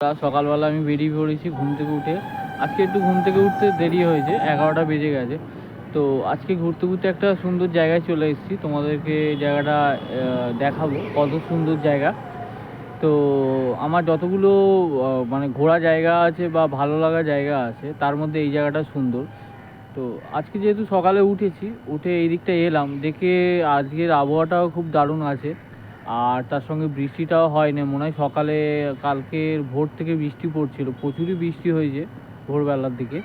সকালবেলা আমি বেরিয়ে পড়েছি ঘুম থেকে উঠে। আজকে একটু ঘুম থেকে উঠতে দেরি হয়েছে, 11টা বেজে গেছে। তো আজকে ঘুরতে ঘুরতে একটা সুন্দর জায়গায় চলে এসেছি, তোমাদেরকে জায়গাটা দেখাবো কত সুন্দর জায়গা। তো আমার যতগুলো মানে ঘোরা জায়গা আছে বা ভালো লাগা জায়গা আছে, তার মধ্যে এই জায়গাটা সুন্দর। তো আজকে যেহেতু সকালে উঠেছি, উঠে এই দিকটা এলাম, দেখে আজকের আবহাওয়াটাও খুব দারুণ আছে। আর তার সঙ্গে বৃষ্টিটাও হয়নি মনে হয়। সকালে কালকের ভোর থেকে বৃষ্টি পড়ছিল, প্রচুরই বৃষ্টি হয়েছে ভোরবেলার দিকে।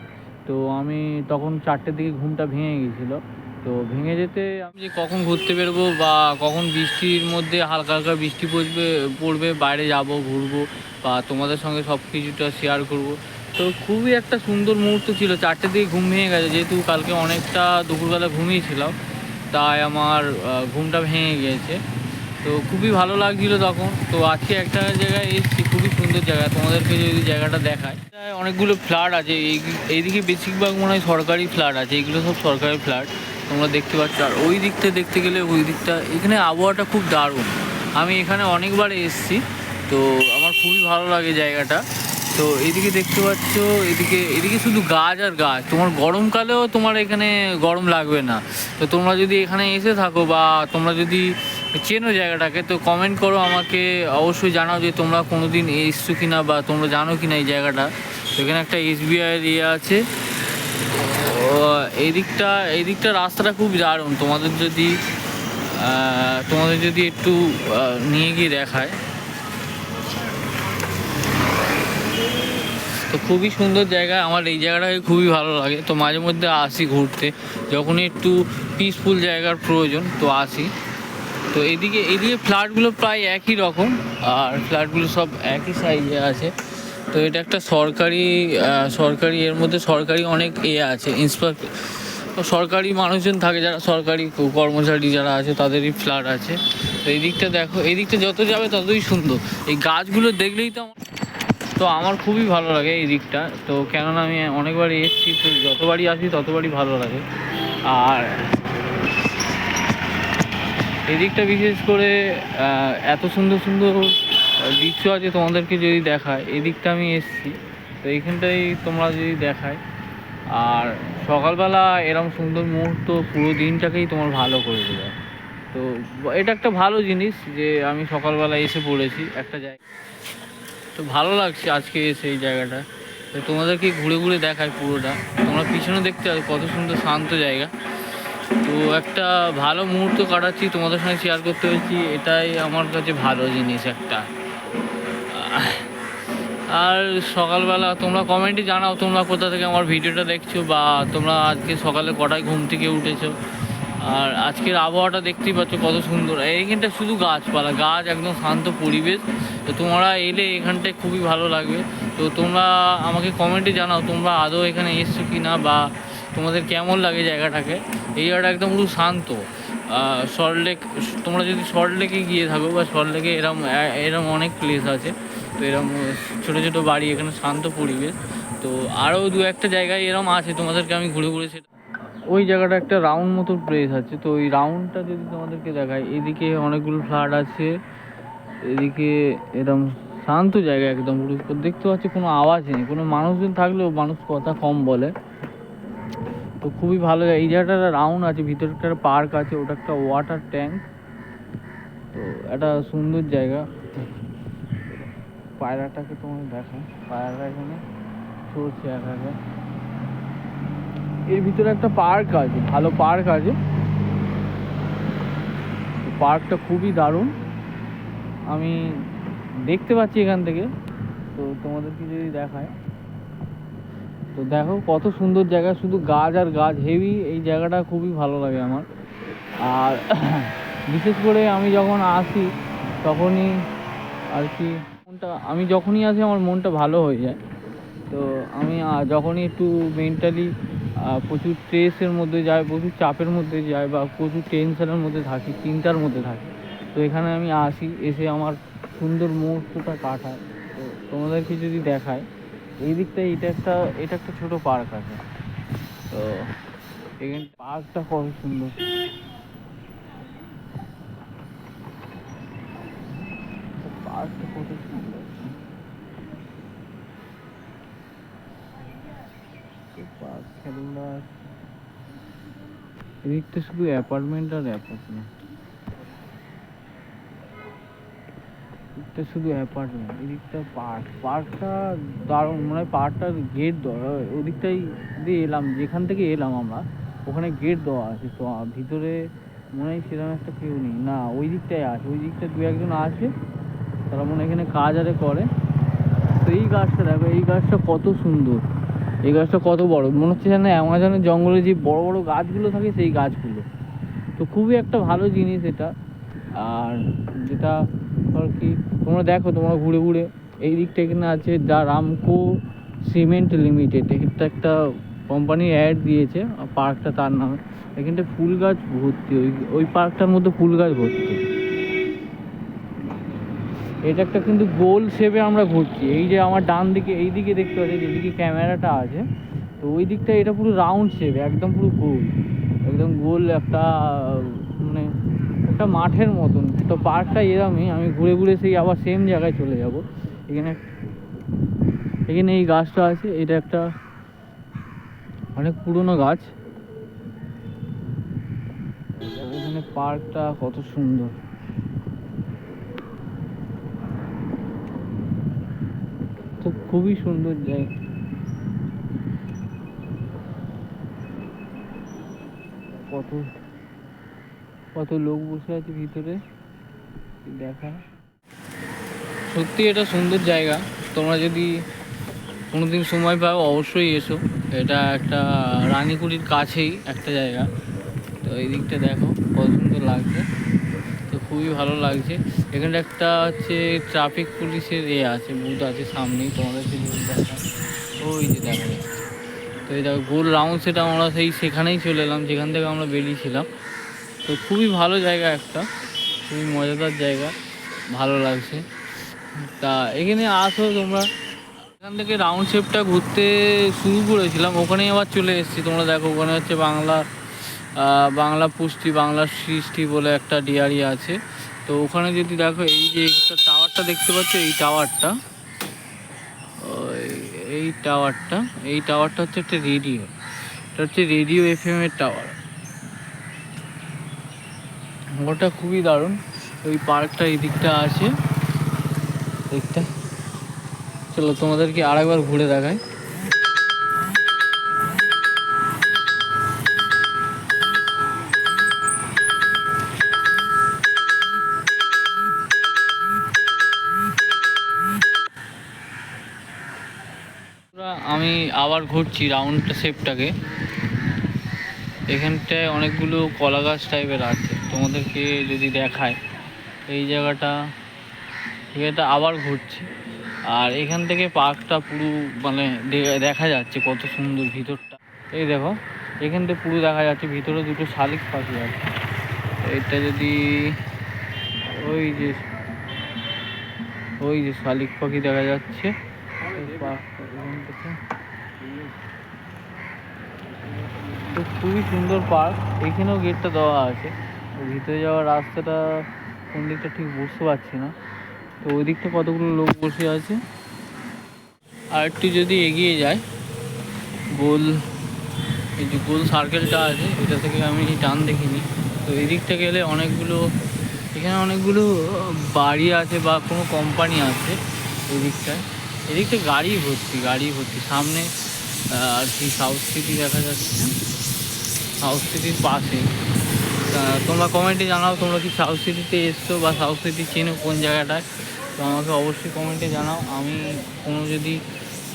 তো আমি তখন 4টের দিকে ঘুমটা ভেঙে গিয়েছিলো। তো ভেঙে যেতে আমি যে কখন ঘুরতে বেরোবো বা কখন বৃষ্টির মধ্যে হালকা হালকা বৃষ্টি পড়বে বাইরে যাব ঘুরবো বা তোমাদের সঙ্গে সব কিছুটা শেয়ার করব। তো খুবই একটা সুন্দর মুহূর্ত ছিল। 4টের দিকে ঘুম ভেঙে গেছে, যেহেতু কালকে অনেকটা দুপুরবেলা ঘুমিয়েছিলাম, তাই আমার ঘুমটা ভেঙে গিয়েছে। তো খুবই ভালো লাগছিলো তখন। তো আজকে একটা জায়গায় এসেছি, খুবই সুন্দর জায়গা, তোমাদেরকে যদি জায়গাটা দেখায়। অনেকগুলো ফ্ল্যাট আছে, এইদিকে বেশিরভাগ মনে হয় সরকারি ফ্ল্যাট আছে, এইগুলো সব সরকারি ফ্ল্যাট তোমরা দেখতে পাচ্ছ। আর ওই দিকটা দেখতে গেলে ওই দিকটা, এখানে আবহাওয়াটা খুব দারুণ। আমি এখানে অনেকবার এসেছি, তো আমার খুবই ভালো লাগে জায়গাটা। তো এদিকে দেখতে পাচ্ছ, এদিকে শুধু গাছ আর গাছ। তোমার গরমকালেও তোমার এখানে গরম লাগবে না। তো তোমরা যদি এখানে এসে থাকো বা তোমরা যদি চেনো জায়গাটাকে, তো কমেন্ট করো আমাকে, অবশ্যই জানাও যে তোমরা কোনো দিন এসছো কিনা বা তোমরা জানো কিনা এই জায়গাটা। তো এখানে একটা SBI এর ইয়ে আছে। এই দিকটা রাস্তাটা খুব দারুণ। তোমাদের যদি একটু নিয়ে গিয়ে দেখায়, তো খুবই সুন্দর জায়গা। আমার এই জায়গাটাকে খুবই ভালো লাগে। তো মাঝে মধ্যে আসি ঘুরতে, যখনই একটু পিসফুল জায়গার প্রয়োজন তো আসি। তো এইদিকে ফ্ল্যাটগুলো প্রায় একই রকম, আর ফ্ল্যাটগুলো সব একই সাইজে আছে। তো এটা একটা সরকারি এর মধ্যে সরকারি অনেক আছে, সরকারি মানুষজন থাকে, যারা সরকারি কর্মচারী যারা আছে তাদেরই ফ্ল্যাট আছে। তো এই দিকটা দেখো, এই দিকটা যত যাবে ততই সুন্দর। এই গাছগুলো দেখলেই তো আমার খুবই ভালো লাগে এই দিকটা। তো কেননা আমি অনেকবারই এসেছি, তো যতবারই আসি ততবারই ভালো লাগে। আর এদিকটা বিশেষ করে এত সুন্দর সুন্দর দৃশ্য আছে, তোমাদেরকে যদি দেখায়। এদিকটা আমি এসেছি, তো এইখানটাই তোমরা যদি দেখায়। আর সকালবেলা এরকম সুন্দর মুহূর্ত পুরো দিনটাকেই তোমার ভালো করে দেবে। তো এটা একটা ভালো জিনিস যে আমি সকালবেলা এসে পড়েছি একটা জায়গায়। তো ভালো লাগছে আজকে এসে এই জায়গাটা। তো তোমাদেরকে ঘুরে ঘুরে দেখায় পুরোটা। তোমরা পিছনে দেখতে পাবে কত সুন্দর শান্ত জায়গা। তো একটা ভালো মুহূর্ত কাটাচ্ছি, তোমাদের সঙ্গে শেয়ার করতে পেরেছি, এটাই আমার কাছে ভালো জিনিস একটা। আর সকালবেলা তোমরা কমেন্টে জানাও তোমরা কোথা থেকে আমার ভিডিওটা দেখছো, বা তোমরা আজকে সকালে কটায় ঘুম থেকে উঠেছো। আর আজকের আবহাওয়াটা দেখতেই পাচ্ছ কত সুন্দর। এইখানটা শুধু গাছপালা, গাছ, একদম শান্ত পরিবেশ। তো তোমরা এলে এখানটায় খুবই ভালো লাগবে। তো তোমরা আমাকে কমেন্টে জানাও তোমরা আদৌ এখানে এসছো কি না, বা তোমাদের কেমন লাগে জায়গাটাকে। এই জায়গাটা একদম পুরো শান্ত। সল্টলেক, তোমরা যদি সল্টলেকে গিয়ে থাকো বা সল্টলেকে এরম অনেক প্লেস আছে। তো এরম ছোটো ছোটো বাড়ি, এখানে শান্ত পরিবেশ। তো আরও দু একটা জায়গায় এরম আছে, তোমাদেরকে আমি ঘুরে ঘুরে সেটা। ওই জায়গাটা একটা রাউন্ড মতো প্লেস আছে। তো ওই রাউন্ডটা যদি তোমাদেরকে দেখায়, এদিকে অনেকগুলো ফ্ল্যাট আছে, এদিকে এরকম শান্ত জায়গা একদম। দেখতে পাচ্ছি কোনো আওয়াজ নেই, কোনো মানুষজন থাকলেও মানুষ কথা কম বলে। তো খুবই ভালো জায়গা। এই জায়গাটা রাউন্ড আছে, ভিতরে একটা পার্ক আছে, ওটা একটা ওয়াটার ট্যাঙ্ক। তো একটা সুন্দর জায়গা। পায়রাটাকে তোমার দেখো, পায়রাটা এখানে চড়ছে একা। এর ভিতরে একটা পার্ক আছে, ভালো পার্ক আছে। পার্কটা খুবই দারুণ, আমি দেখতে পাচ্ছি এখান থেকে। তো তোমাদেরকে যদি দেখায়, তো দেখো কত সুন্দর জায়গা, শুধু গাছ আর গাছ, হেভি। এই জায়গাটা খুবই ভালো লাগে আমার। আর বিশেষ করে আমি যখন আসি তখনই আর কি আমি যখনই আসি আমার মনটা ভালো হয়ে যায়। তো আমি যখনই একটু মেন্টালি প্রচুর স্ট্রেসের মধ্যে যাই, প্রচুর চাপের মধ্যে যাই, বা প্রচুর টেনশনের মধ্যে থাকি, চিন্তার মধ্যে থাকি, তো এখানে আমি আসি, এসে আমার সুন্দর মুহূর্তটা কাটাই। তো তোমাদেরকে যদি দেখায়, এই দিকটায় এটা একটা ছোটো পার্ক আছে। তো এখানে পার্কটা কত সুন্দর, পার্কটা কত সুন্দর। পার্ক খেলনা, এদিকটা শুধু অ্যাপার্টমেন্ট আর অ্যাপার্টমেন্ট, এদিকটা শুধু অ্যাপার্টমেন্ট, এদিকটা পার্ক। পার্কটা দারুণ, মানে পার্কটার গেট দেওয়া, ওদিকটাই দিয়ে এলাম, যেখান থেকে এলাম আমরা ওখানে গেট দেওয়া আছে, তো ভিতরে মনে হয় সেরকম একটা কেউ নেই, না ওই দিকটায় আছে, ওই দিকটা দু একজন আছে, তারা মনে হয় এখানে কাজ আরে করে। তো এই গাছটা দেখো, এই গাছটা কত সুন্দর, এই গাছটা কত বড়, মনে হচ্ছে যেন অ্যামাজনের জঙ্গলে যে বড় বড় গাছগুলো থাকে সেই গাছগুলো। তো খুবই একটা ভালো জিনিস এটা। আর যেটা আর কি, তোমরা দেখো, তোমরা ঘুরে ঘুরে এই দিকটা এখানে আছে দ্য রামকো সিমেন্ট লিমিটেড, এটা একটা কোম্পানির অ্যাড দিয়েছে, পার্কটা তার নামে। এখানটা ফুল গাছ ভর্তি, ওই ওই পার্কটার মধ্যে ফুল গাছ ভর্তি। এটা একটা কিন্তু গোল শেপে আমরা ঘুরছি, এই যে আমার ডান দিকে এই দিকে দেখতে পাচ্ছি যেদিকে ক্যামেরাটা আছে, তো ওই দিকটা এটা পুরো রাউন্ড শেপ, একদম পুরো গোল, একদম গোল একটা, মানে একটা মাঠের মতন। তো পার্কটা এরমই, আমি ঘুরে ঘুরে সেই আবার সেম জায়গায় চলে যাব। এখানে এখানে এই গাছটা আছে, এটা একটা অনেক পুরনো গাছ। এখানে পার্কটা কত সুন্দর, তো খুবই সুন্দর জায়গা। কত কত লোক বসে আছে ভিতরে, দেখা সত্যি এটা সুন্দর জায়গা। তোমরা যদি কোনোদিন সময় পাও অবশ্যই এসো, এটা একটা রানীকুড়ির কাছেই একটা জায়গা। তো এই দিকটা দেখো কত সুন্দর লাগছে, তো খুবই ভালো লাগছে। এখানে একটা হচ্ছে ট্রাফিক পুলিশের আছে, বুথ আছে সামনেই, তোমাদেরকে যদি দেখা, ওই যে দেখা যাচ্ছে। তো এই দেখো গোল রাউন্ড সেটা আমরা সেখানেই চলে এলাম যেখান থেকে আমরা বেরিয়েছিলাম। তো খুবই ভালো জায়গা একটা, খুবই মজাদার জায়গা, ভালো লাগছে। তা এখানে আসো তোমরা, এখান থেকে রাউন্ড শেপটা ঘুরতে শুরু করেছিলাম, ওখানেই আবার চলে এসেছি। তোমরা দেখো ওখানে হচ্ছে বাংলা পুষ্টি, বাংলা সৃষ্টি বলে একটা ডিয়ারি আছে। তো ওখানে যদি দেখো এই যে একটা টাওয়ারটা দেখতে পাচ্ছ, এই টাওয়ারটা, এই টাওয়ারটা হচ্ছে একটা রেডিও, এটা হচ্ছে রেডিও FM এর টাওয়ার। ওটা খুবই দারুণ। ওই পার্কটা এই দিকটা আছে দিকটা, চলো তোমাদেরকে আরেকবার ঘুরে দেখাই। আমি আবার ঘুরছি রাউন্ড শেপটাকে, এখানটায় অনেকগুলো কলা গাছ টাইপের আছে, তোমাদেরকে যদি দেখায় এই জায়গাটা, এটা আবার ঘুরছি। আর এখান থেকে পার্কটা পুরো মানে দেখা যাচ্ছে কত সুন্দর ভিতরটা। এই দেখো এখান থেকে পুরো দেখা যাচ্ছে, ভিতরে দুটো শালিক পাখি আছে। এটা যদি ওই যে শালিক পাখি দেখা যাচ্ছে এখান থেকে, তো খুবই সুন্দর পার্ক। এখানেও গেটটা দেওয়া আছে, ভিতরে যাওয়ার রাস্তাটা কোন দিকটা ঠিক বুঝতে পারছি না। তো ওই দিকটা কতগুলো লোক বসে আছে। আর একটু যদি এগিয়ে যায়, গোল এই যে গোল সার্কেলটা আছে, এটা থেকে আমি টান দেখিনি। তো এই দিকটা গেলে এখানে অনেকগুলো বাড়ি আছে বা কোনো কোম্পানি আছে। এদিকটা গাড়ি ভর্তি সামনে আর কি সাউথ সিটি দেখা যাচ্ছে, সাউথ সিটির পাশে। তোমরা কমেন্টে জানাও তোমরা কি সাউথ সিটিতে এসছো বা সাউথ সিটি চেনো কোন জায়গাটায়, তো আমাকে অবশ্যই কমেন্টে জানাও। আমি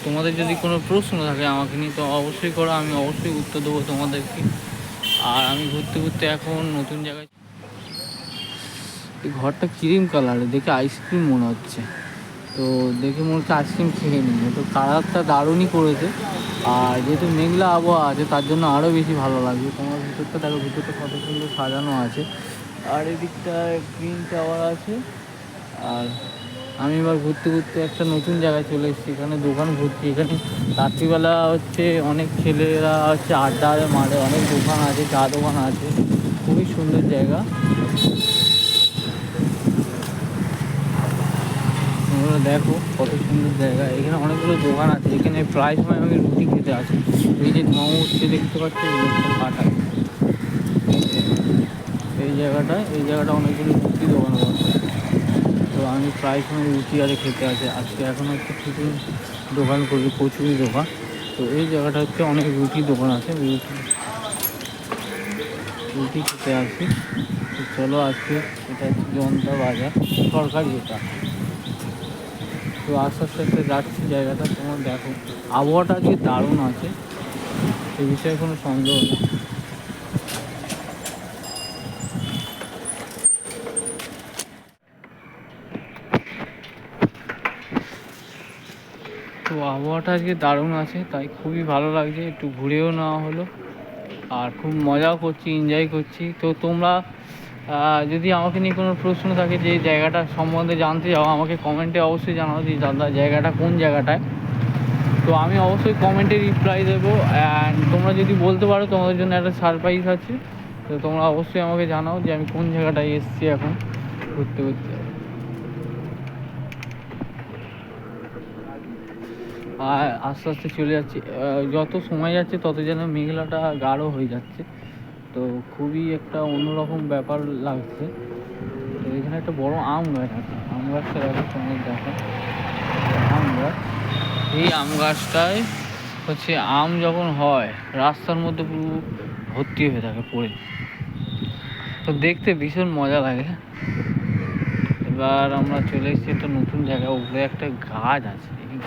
তোমাদের যদি কোনো প্রশ্ন থাকে আমাকে নিয়ে, তো অবশ্যই করো, আমি অবশ্যই উত্তর দেবো তোমাদেরকে। আর আমি ঘুরতে ঘুরতে এখন নতুন জায়গায়, এই ঘরটা ক্রিম কালারে, দেখে আইসক্রিম মনে হচ্ছে, তো দেখে মনে হচ্ছে আইসক্রিম খেয়ে নিই। তো কালারটা দারুণই করেছে, আর যেহেতু মেঘলা আবহাওয়া আছে তার জন্য আরও বেশি ভালো লাগবে। তোমার ভিতরটা দেখো, ভিতরটা কত সুন্দর সাজানো আছে। আর এদিকটা গ্রিন টাওয়ার আছে। আর আমি এবার ঘুরতে ঘুরতে একটা নতুন জায়গায় চলে এসেছি, এখানে দোকান ঘুরছি। এখানে রাত্রিবেলা হচ্ছে অনেক ছেলেরা হচ্ছে আড্ডা মারে, অনেক দোকান আছে, চা দোকান আছে, খুবই সুন্দর জায়গা। তোমরা দেখো কত সুন্দর জায়গা। এখানে অনেকগুলো দোকান আছে, এখানে প্রায় সময় আমি রুটি খেতে আসি। এই যে ধোঁয়া উঠছে দেখতে পাচ্ছি, কাটা এই জায়গাটা অনেকগুলো রুটি দোকান বসে। তো আমি প্রায় সময় রুটি আরে খেতে আসি। আজকে এখন হচ্ছে টিফিন দোকান করবি, কচুরি দোকান। তো এই জায়গাটা হচ্ছে অনেক রুটি দোকান আছে, রুটি খেতে আসি। তো চলো আজকে এটা হচ্ছে জনতা বাজার, সরকারি এটা। তো আস্তে আস্তে আস্তে যাচ্ছি জায়গাটা, তোমার দেখো আবহাওয়াটা আজকে দারুণ আছে, সে বিষয়ে কোনো সন্দেহ নেই। তো আবহাওয়াটা আজকে দারুণ আছে, তাই খুবই ভালো লাগছে। একটু ঘুরেও নেওয়া হলো আর খুব মজাও করছি, এনজয় করছি। তো তোমরা যদি আমাকে নিয়ে কোনো প্রশ্ন থাকে যে জায়গাটা সম্বন্ধে জানতে চাও, আমাকে কমেন্টে অবশ্যই জানাও যে দাদা জায়গাটা কোন জায়গাটায়। তো আমি অবশ্যই কমেন্টে রিপ্লাই দেবো। অ্যান্ড তোমরা যদি বলতে পারো, তোমাদের জন্য একটা সারপ্রাইজ আছে। তো তোমরা অবশ্যই আমাকে জানাও যে আমি কোন জায়গাটায় এসেছি এখন ঘুরতে ঘুরতে। আর আস্তে আস্তে চলে যাচ্ছি, যত সময় যাচ্ছে তত যেন মেঘলাটা গাঢ় হয়ে যাচ্ছে। তো খুবই একটা অন্যরকম ব্যাপার লাগছে। তো এখানে একটা বড় আম গাছ আছে, আম গাছটা দেখো, তোমাদের দেখো আম গাছ। এই আম গাছটায় হচ্ছে আম যখন হয় রাস্তার মধ্যে পুরো ভর্তি হয়ে থাকে পড়ে, তো দেখতে ভীষণ মজা লাগে। এবার আমরা চলে এসেছি একটা নতুন জায়গায়, উপরে একটা গাছ আছে। এই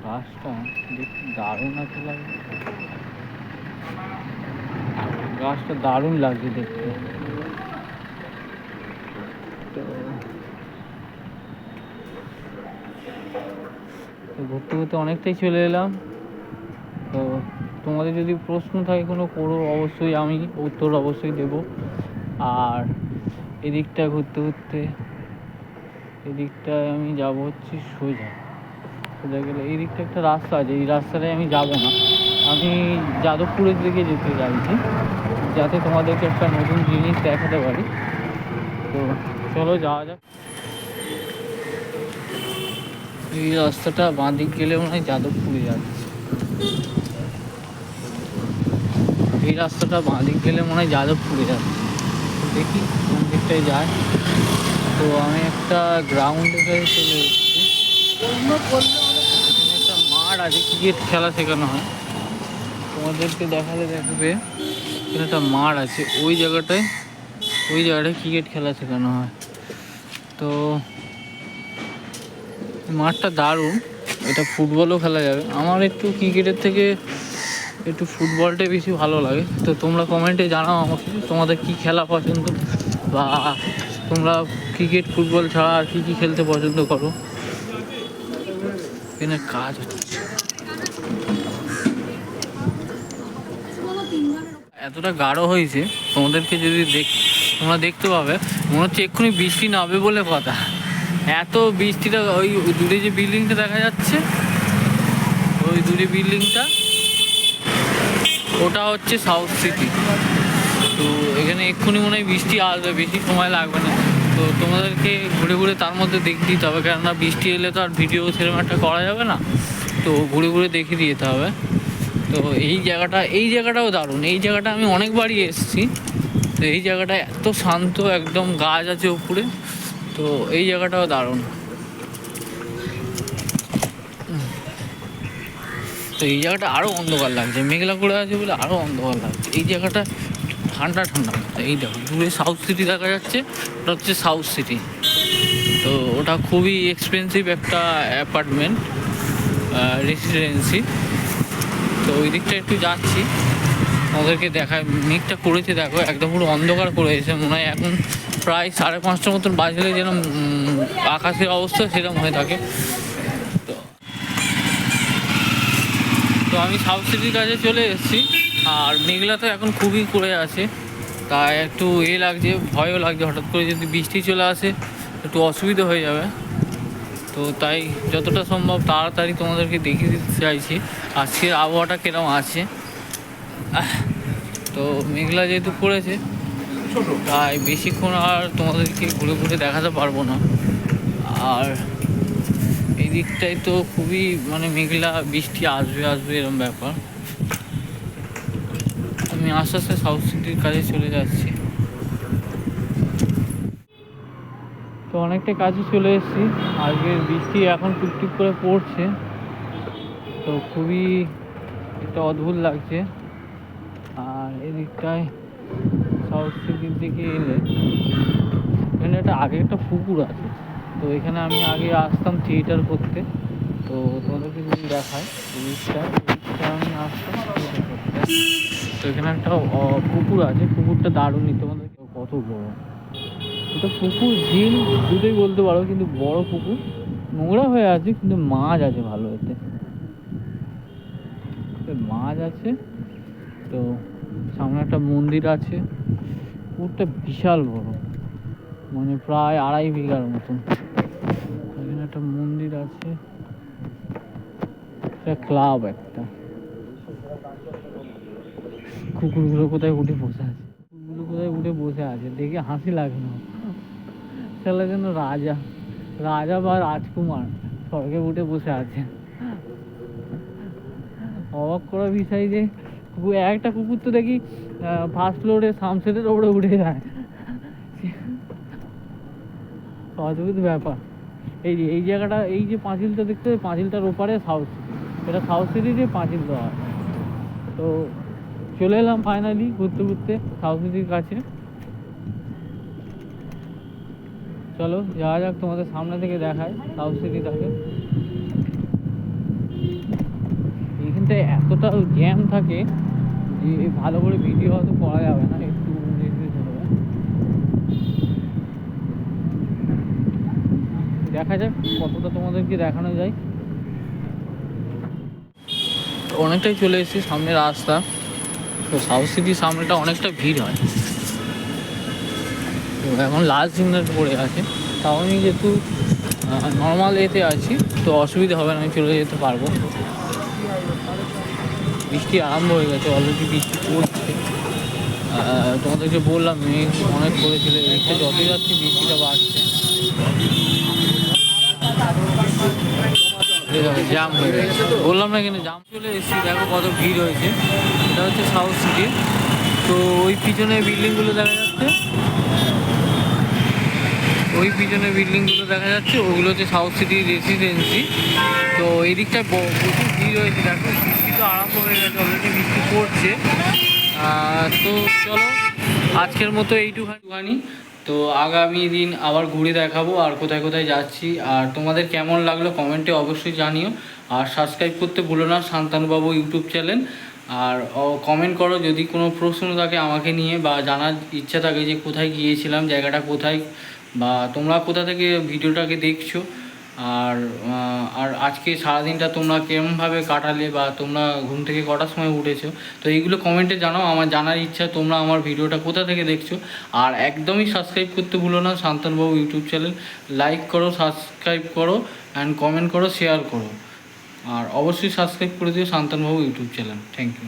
গাছটা দেখতে দারুণ আছে লাগে, গাছটা দারুণ লাগছে দেখতে। তো ঘুরতে ঘুরতে অনেকটাই চলে এলাম। তো তোমাদের যদি প্রশ্ন থাকে কোনো, করো, অবশ্যই আমি উত্তর অবশ্যই দেব। আর এদিকটা ঘুরতে ঘুরতে এদিকটায় আমি যাব হচ্ছে সোজা গেলে এই দিকটা একটা রাস্তা আছে, এই রাস্তাটায় আমি যাব না, আমি যাদবপুরের দিকে যেতে চাইছি, যাতে তোমাদেরকে একটা নতুন জিনিস দেখাতে পারি। তো চলো যাওয়া যাক। এই রাস্তাটা বাঁ দিক গেলে মনে হয় যাদবপুরে যাচ্ছে, এই রাস্তাটা বাঁ দিক গেলে মনে হয় যাদবপুরে যাচ্ছে। দেখি কোন দিকটায় যায়। তো আমি একটা গ্রাউন্ডে চলে এসেছি, এখানে একটা মাঠ আছে, ক্রিকেট খেলা শেখানো হয়, তোমাদেরকে দেখালে দেখবে। এখানে একটা মাঠ আছে, ওই জায়গাটায় ক্রিকেট খেলা শেখানো হয়। তো মাঠটা দারুণ, এটা ফুটবলও খেলা যাবে। আমার একটু ক্রিকেটের থেকে একটু ফুটবলটাই বেশি ভালো লাগে। তো তোমরা কমেন্টে জানাও আমাকে তোমাদের কী খেলা পছন্দ, বা তোমরা ক্রিকেট ফুটবল ছাড়া আর কী খেলতে পছন্দ করো। এখানে কাজ হচ্ছে, এতটা গাঢ় হয়েছে, তোমাদেরকে যদি তোমরা দেখতে পাবে, মনে হচ্ছে এক্ষুনি বৃষ্টি নামবে বলে কথা। এত বৃষ্টিটা, ওই দূরে যে বিল্ডিংটা দেখা যাচ্ছে, ওই দূরে বিল্ডিংটা, ওটা হচ্ছে সাউথ সিটি। তো এখানে এক্ষুনি মনে হয় বৃষ্টি আসবে, বেশি সময় লাগবে না। তো তোমাদেরকে ঘুরে ঘুরে তার মধ্যে দেখিয়ে দিতে হবে, কেননা বৃষ্টি এলে তো আর ভিডিও সেরকম একটা করা যাবে না। তো ঘুরে ঘুরে দেখিয়ে দিতে হবে। তো এই জায়গাটাও দারুণ, এই জায়গাটা আমি অনেকবারই এসেছি। তো এই জায়গাটা এত শান্ত, একদম গাছ আছে উপরে। তো এই জায়গাটাও দারুণ। তো এই জায়গাটা আরও অন্ধকার লাগছে, মেঘলা করে আছে বলে আরও অন্ধকার লাগছে। এই জায়গাটা ঠান্ডা ঠান্ডা। এই দেখো দূরে সাউথ সিটি দেখা যাচ্ছে, ওটা হচ্ছে সাউথ সিটি। তো ওটা খুবই এক্সপেন্সিভ একটা অ্যাপার্টমেন্ট, রেসিডেন্সি। তো ওই দিকটা একটু যাচ্ছি, ওদেরকে দেখায়। মেঘটা করেছে দেখো, একদম পুরো অন্ধকার করে এসে, মনে হয় এখন প্রায় 5:30 মতন বাজলে যেন আকাশের অবস্থা সেরকম হয়ে থাকে। তো আমি সাউথ সিটির কাছে চলে এসেছি, আর মেঘলা তো এখন খুবই করে আছে, তাই একটু লাগছে, ভয়ও লাগছে, হঠাৎ করে যদি বৃষ্টি চলে আসে একটু অসুবিধা হয়ে যাবে। তো তাই যতটা সম্ভব তাড়াতাড়ি তোমাদেরকে দেখিয়ে দিতে চাইছি আজকের আবহাওয়াটা কীরকম আছে। তো মেঘলা যেহেতু পড়েছে, তাই বেশিক্ষণ আর তোমাদেরকে ঘুরে ঘুরে দেখাতে পারবো না। আর এই দিকটায় তো খুবই মানে মেঘলা, বৃষ্টি আসবে আসবে এরকম ব্যাপার। আমি আস্তে আস্তে সাউথ সিটির কাছে চলে যাচ্ছি। তো অনেকটা কাছে চলে এসেছি। আজকে বৃষ্টি এখন টুকটুক করে পড়ছে, তো খুবই একটা অদ্ভুত লাগছে। আর এদিকটায় সাউথ সিটির দিকে এলে এখানে আগে একটা পুকুর আছে। তো এখানে আমি আগে আসতাম থিয়েটার করতে। তো তোমাদেরকে যদি দেখায় এদিকটা আমি আসতাম থিয়েটার করতে। তো এখানে একটা পুকুর আছে, পুকুরটা দারুণই, তোমাদেরকে কত বড় এটা পুকুর, ঝিল দুটোই বলতে পারো, কিন্তু বড় পুকুর, নোংরা হয়ে আছে কিন্তু মাছ আছে ভালো, এতে মাছ আছে। তো সামনে একটা মন্দির আছে, পুকুরটা বিশাল বড়, মানে প্রায় 2.5 বিঘার মতন। এখানে একটা মন্দির আছে, একটা ক্লাব, একটা কুকুরগুলো কোথায় উঠে বসে আছে, কুকুরগুলো কোথায় উঠে বসে আছে দেখে হাসি লাগে না, সেটা যেন রাজা রাজা বা রাজকুমার স্বর্গে উঠে বসে আছে। অবাক করার বিষয় যে একটা কুকুর তো দেখি ফার্স্ট ফ্লোরে সামসেটের ওপরে উঠে যায়, অদ্ভুত ব্যাপার। এই জায়গাটা, এই যে পাঁচিলটা দেখতে, পাঁচিলটার ওপারে সাউথ সিটি, এটা সাউথ সিটি যে পাঁচিল দেওয়া। তো চলে এলাম ফাইনালি ঘুরতে ঘুরতে সাউথ সিটির কাছে। চলো যাওয়া যাক, তোমাদের সামনে থেকে দেখায় সাউথ সিটিটাকে। এইখানটায় এতটা জ্যাম থাকে যে ভালো করে ভিডিও হয়তো করা যাবে না, একটু দেখা যাক কতটা তোমাদেরকে দেখানো যায়। অনেকটাই চলে এসেছি, সামনে রাস্তা। তো সাউথ সিটির সামনেটা অনেকটা ভিড় হয়। তো এখন লাস্ট সিগন্যাল পড়ে আছে, তাও আমি যেহেতু নর্মাল এতে আছি তো অসুবিধা হবে না, আমি চলে যেতে পারবো। বৃষ্টি আরম্ভ হয়ে গেছে, অলরেডি বৃষ্টি পড়ছে। তোমাদেরকে বললাম মেঘ অনেক করেছিল, এদিকটা যতই যাচ্ছে বৃষ্টিটা বাড়ছে। জাম হয়ে গেছে, বললাম না এখানে জাম। চলে এসেছি, দেখো কত ভিড় হয়েছে। এটা হচ্ছে সাউথ সিটি। তো ওই পিছনে বিল্ডিংগুলো দেখা যাচ্ছে, ওগুলো হচ্ছে সাউথ সিটি রেসিডেন্সি। তো এই দিকটায় প্রচুর ভিড় হয়েছে, দেখো বৃষ্টি তো আরম্ভ হয়ে গেছে, অলরেডি বৃষ্টি পড়ছে। তো চলো আজকের মতো এইটুখানি। তো আগামী দিন আবার ঘুরে দেখাবো আর কোথায় কোথায় যাচ্ছি। আর তোমাদের কেমন লাগলো কমেন্টে অবশ্যই জানিও। আর সাবস্ক্রাইব করতে ভুলো না শান্তনুবাবু ইউটিউব চ্যানেল। আর কমেন্ট করো যদি কোনো প্রশ্ন থাকে আমাকে নিয়ে, বা জানার ইচ্ছা থাকে যে কোথায় গিয়েছিলাম, জায়গাটা কোথায়, বা তোমরা কোথা থেকে ভিডিওটাকে দেখছো। আর আর আজকে সারাদিনটা তোমরা কেমনভাবে কাটালে, বা তোমরা ঘুম থেকে কটার সময় উঠেছো, তো এইগুলো কমেন্টে জানাও। আমার জানার ইচ্ছা তোমরা আমার ভিডিওটা কোথা থেকে দেখছো। আর একদমই সাবস্ক্রাইব করতে ভুলো না শান্তনুবাবু ইউটিউব চ্যানেল। লাইক করো, সাবস্ক্রাইব করো, অ্যান্ড কমেন্ট করো, শেয়ার করো। আর অবশ্যই সাবস্ক্রাইব করে দিও শান্তনুবাবু ইউটিউব চ্যানেল। Thank you.